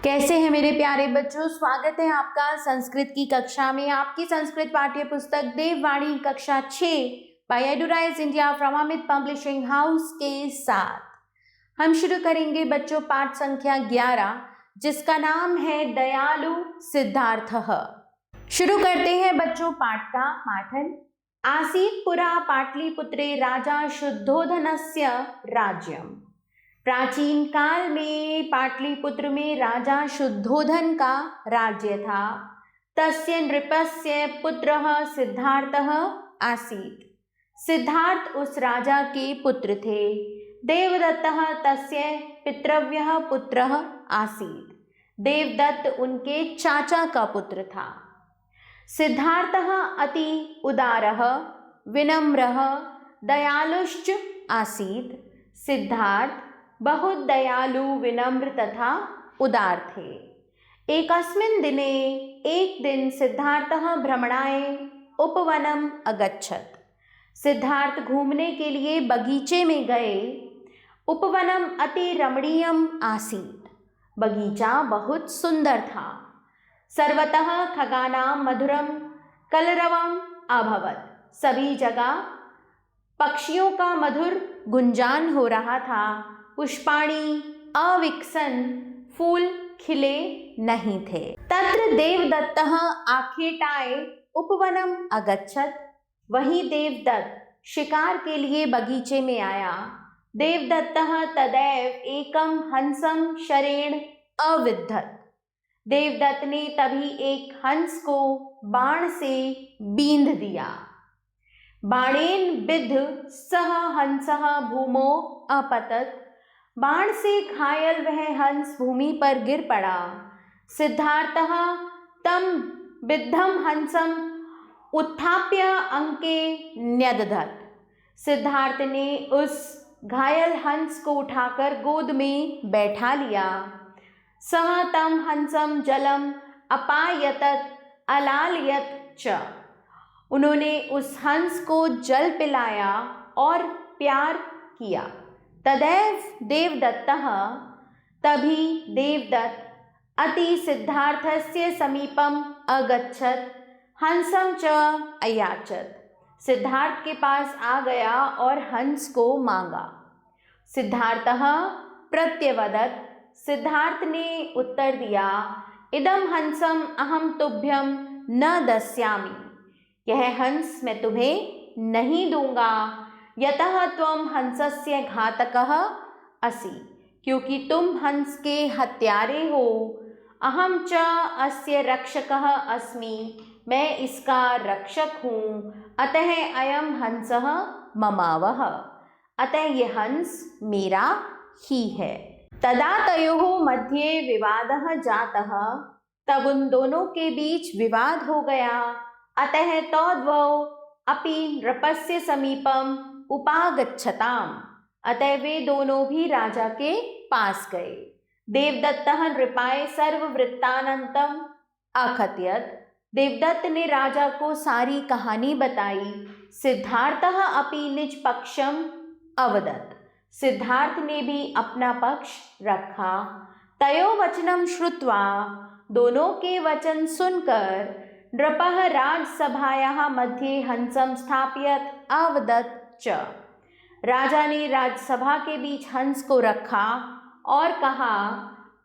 कैसे हैं मेरे प्यारे बच्चों। स्वागत है आपका संस्कृत की कक्षा में। आपकी संस्कृत पाठ्य पुस्तक देववाणी कक्षा 6 by Eduraise India from Amit publishing house के साथ हम शुरू करेंगे बच्चों पाठ संख्या 11, जिसका नाम है दयालु सिद्धार्थः। शुरू करते हैं बच्चों पाठ का पाठन। आसीत् पुरा पाटलिपुत्रे राजा शुद्धोधनस्य राज्यम। प्राचीन काल में पाटलिपुत्र में राजा शुद्धोधन का राज्य था। तस्य नृपस्य पुत्रः सिद्धार्थः आसीत्। सिद्धार्थ उस राजा के पुत्र थे। देवदत्तः तस्य पितृव्यः पुत्रः आसीत्। देवदत्त उनके चाचा का पुत्र था। सिद्धार्थः अति उदारः विनम्रः दयालुश्च आसीत्। सिद्धार्थ बहुत दयालु विनम्र तथा उदार थे। एकस्मिन् दिने एक दिन सिद्धार्थः भ्रमणाय उपवनम अगच्छत्। सिद्धार्थ घूमने के लिए बगीचे में गए। उपवनम अति रमणीयम आसीत्। बगीचा बहुत सुंदर था। सर्वतः खगानां मधुरम कलरवम अभवत्। सभी जगह पक्षियों का मधुर गुंजान हो रहा था। पुष्पाणि अविकसन, फूल खिले नहीं थे। तत्र देवदत्तः आखेटाय उपवनम अगच्छत्। वहीं देवदत्त शिकार के लिए बगीचे में आया। देवदत्तः तदैव एकम हंसम शरेण अविद्धत्। देवदत्त ने तभी एक हंस को बाण से बींध दिया। बाणेन बिद्ध सह हंसः भूमौ अपतत्। बाण से घायल वह हंस भूमि पर गिर पड़ा। सिद्धार्थः तम बिद्धम हंसम उत्थाप्य अंके न्यदधत्। सिद्धार्थ ने उस घायल हंस को उठाकर गोद में बैठा लिया। सः तम हंसम जलम अपायतत् अलालयत् च। उन्होंने उस हंस को जल पिलाया और प्यार किया। तदैव देवदत्तः तभी देवदत्त अति सिद्धार्थस्य समीपम अगच्छत् हंसं च अयाचत। सिद्धार्थ के पास आ गया और हंस को मांगा। सिद्धार्थः प्रत्यवदत्। सिद्धार्थ ने उत्तर दिया, इदं हंसम अहम तुभ्यम न दस्यामि। यह हंस मैं तुम्हें नहीं दूंगा। यतः त्वं हंसस्य घातकः असि। क्योंकि तुम हंस के हत्यारे हो। अहम च अस्य रक्षकः अस्मि। मैं इसका रक्षक हूँ। अतः अयं हंसः ममावः। अतः यह हंस मेरा ही है। तदा तयोः मध्ये विवादः जातः। तब उन दोनों के बीच विवाद हो गया। अतः तौ द्वौ अपि नृपस्य समीपम उपागच्छताम्। अतः वे दोनों भी राजा के पास गए। देवदत्तः नृपाय सर्ववृत्तानन्तम अकथयत्। देवदत्त ने राजा को सारी कहानी बताई। सिद्धार्थः अपि निज पक्षम अवदत्। सिद्धार्थ ने भी अपना पक्ष रखा। तयो वचनम श्रुत्वा, दोनों के वचन सुनकर नृपः राजसभायाः मध्ये हंसं स्थापयत् अवदत् च। राजा ने राजसभा के बीच हंस को रखा और कहा,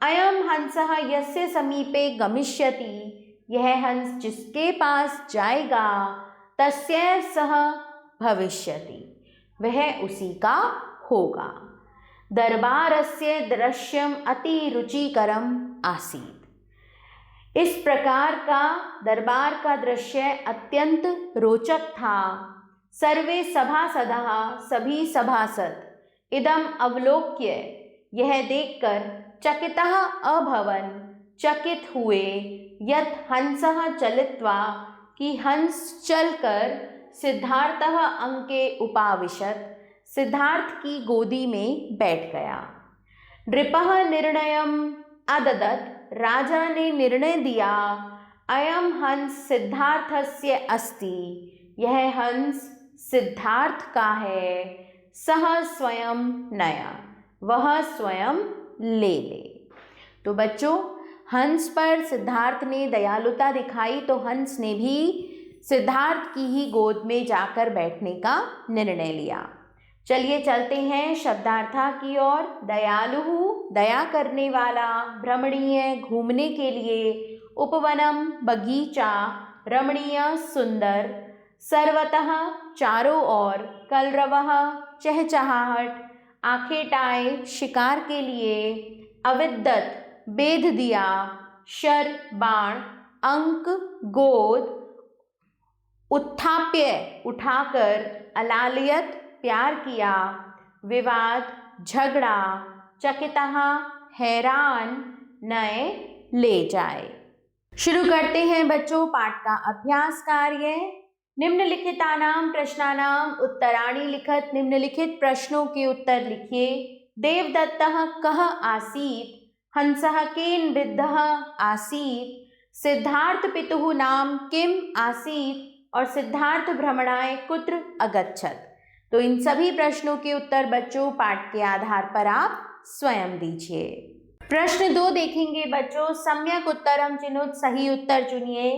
अयं हंसः यस्य समीपे गमिष्यति। यह हंस जिसके पास जाएगा तस्य सह भविष्यति। वह उसी का होगा। दरबारस्य दृश्यम अति रुचिकरम आसीत्। इस प्रकार का दरबार का दृश्य अत्यंत रोचक था। सर्वे सभासदः, सभी सभासद इदम अवलोक्य, यह देखकर चकितः अभवन, चकित हुए। यत् हंसः चलित्वा, कि हंस चलकर सिद्धार्थः अंके उपाविशत्, सिद्धार्थ की गोदी में बैठ गया। नृपः निर्णयम अददत्, राजा ने निर्णय दिया। अयं हंस सिद्धार्थस्य अस्ति। यह हंस सिद्धार्थ का है। सह स्वयं नया, वह स्वयं ले ले। तो बच्चों हंस पर सिद्धार्थ ने दयालुता दिखाई तो हंस ने भी सिद्धार्थ की ही गोद में जाकर बैठने का निर्णय लिया। चलिए चलते हैं शब्दार्था की ओर। दयालु, दया करने वाला, भ्रमणीय, घूमने के लिए, उपवनम, बगीचा, रमणीय, सुंदर, सर्वतः, चारों ओर, कलरवः, चहचहाहट, आखेटाए, शिकार के लिए, अविद्यत, बेध दिया, शर, बाण, अंक, गोद, उत्थाप्य, उठाकर, अलालयत, प्यार किया, विवाद, झगड़ा, चकितः, हैरान, नए, ले जाए। शुरू करते हैं बच्चों पाठ का अभ्यास कार्य। निम्नलिखितानां प्रश्नानां उत्तराणि लिखत। निम्नलिखित प्रश्नों के उत्तर लिखिए। देवदत्तः कः आसीत्? हंसः केन बिद्धः आसीत्? सिद्धार्थ पितुः नाम किम आसीत्? और सिद्धार्थ भ्रमणाय कुत्र अगच्छत्? तो इन सभी प्रश्नों के उत्तर बच्चों पाठ के आधार पर आप स्वयं दीजिए। प्रश्न 2 देखेंगे बच्चों। सम्यक उत्तरम चिनुत, सही उत्तर चुनिए।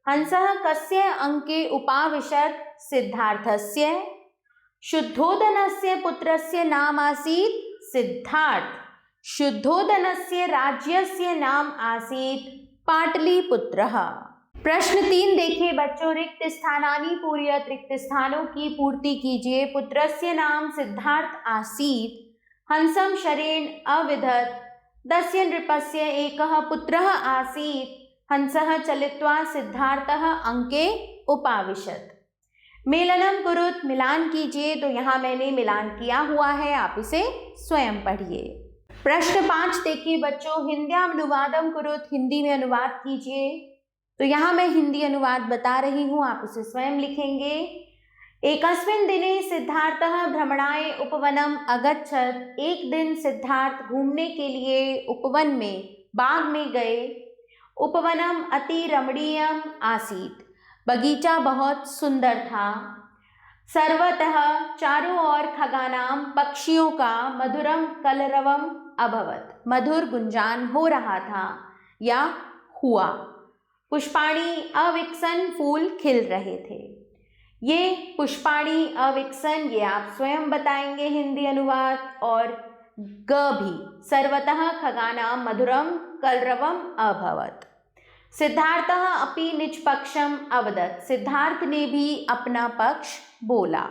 हंसः कस्य अंके उपाविशत्? सिद्धार्थस्य। शुद्धोदनस्य पुत्रस्य नाम आसीत् सिद्धार्थ। शुद्धोदनस्य राज्यस्य नाम आसीत् पाटलिपुत्रः। प्रश्न 3 देखिए बच्चों। रिक्त स्थानानि पूरयत, रिक्त स्थानों की पूर्ति कीजिए। पुत्रस्य नाम सिद्धार्थ आसीत्, हंसं शरेण अविधत्, दस्य नृपस्य एकः पुत्रः आसीत्, हंसः चलित्वा सिद्धार्थः अंके उपाविशत्। मेलनम कुरुत, मिलान कीजिए। तो यहाँ मैंने मिलान किया हुआ है, आप इसे स्वयं पढ़िए। प्रश्न 5 देखिए बच्चों। हिंद्याम अनुवादम कुरुत, हिंदी में अनुवाद कीजिए। तो यहाँ मैं हिंदी अनुवाद बता रही हूँ, आप उसे स्वयं लिखेंगे। एकस्मिन् दिने सिद्धार्थः भ्रमणाय उपवनम अगच्छत्। एक दिन सिद्धार्थ घूमने के लिए उपवन में, बाग में गए। उपवनम अति रमणीयम आसीत्, बगीचा बहुत सुंदर था। सर्वतः, चारों ओर, खगानाम, पक्षियों का, मधुरम कलरवम अभवत्, मधुर गुंजान हो रहा था या हुआ। पुष्पाणि अविकसन, फूल खिल रहे थे। ये पुष्पाणि अविकसन, ये आप स्वयं बताएंगे हिंदी अनुवाद। और ग भी, सर्वतः खगानाम मधुरम कलरवम अभवत्। सिद्धार्थः अपि निष्पक्षम अवदत्, सिद्धार्थ ने भी अपना पक्ष बोला।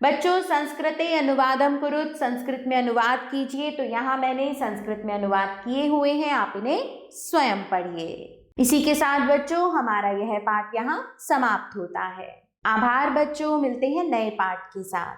बच्चों संस्कृते अनुवादम कुरुत, संस्कृत में अनुवाद कीजिए। तो यहाँ मैंने संस्कृत में अनुवाद किए हुए हैं, आप इन्हें स्वयं पढ़िए। इसी के साथ बच्चों हमारा यह पाठ यहाँ समाप्त होता है। आभार बच्चों, मिलते हैं नए पाठ के साथ।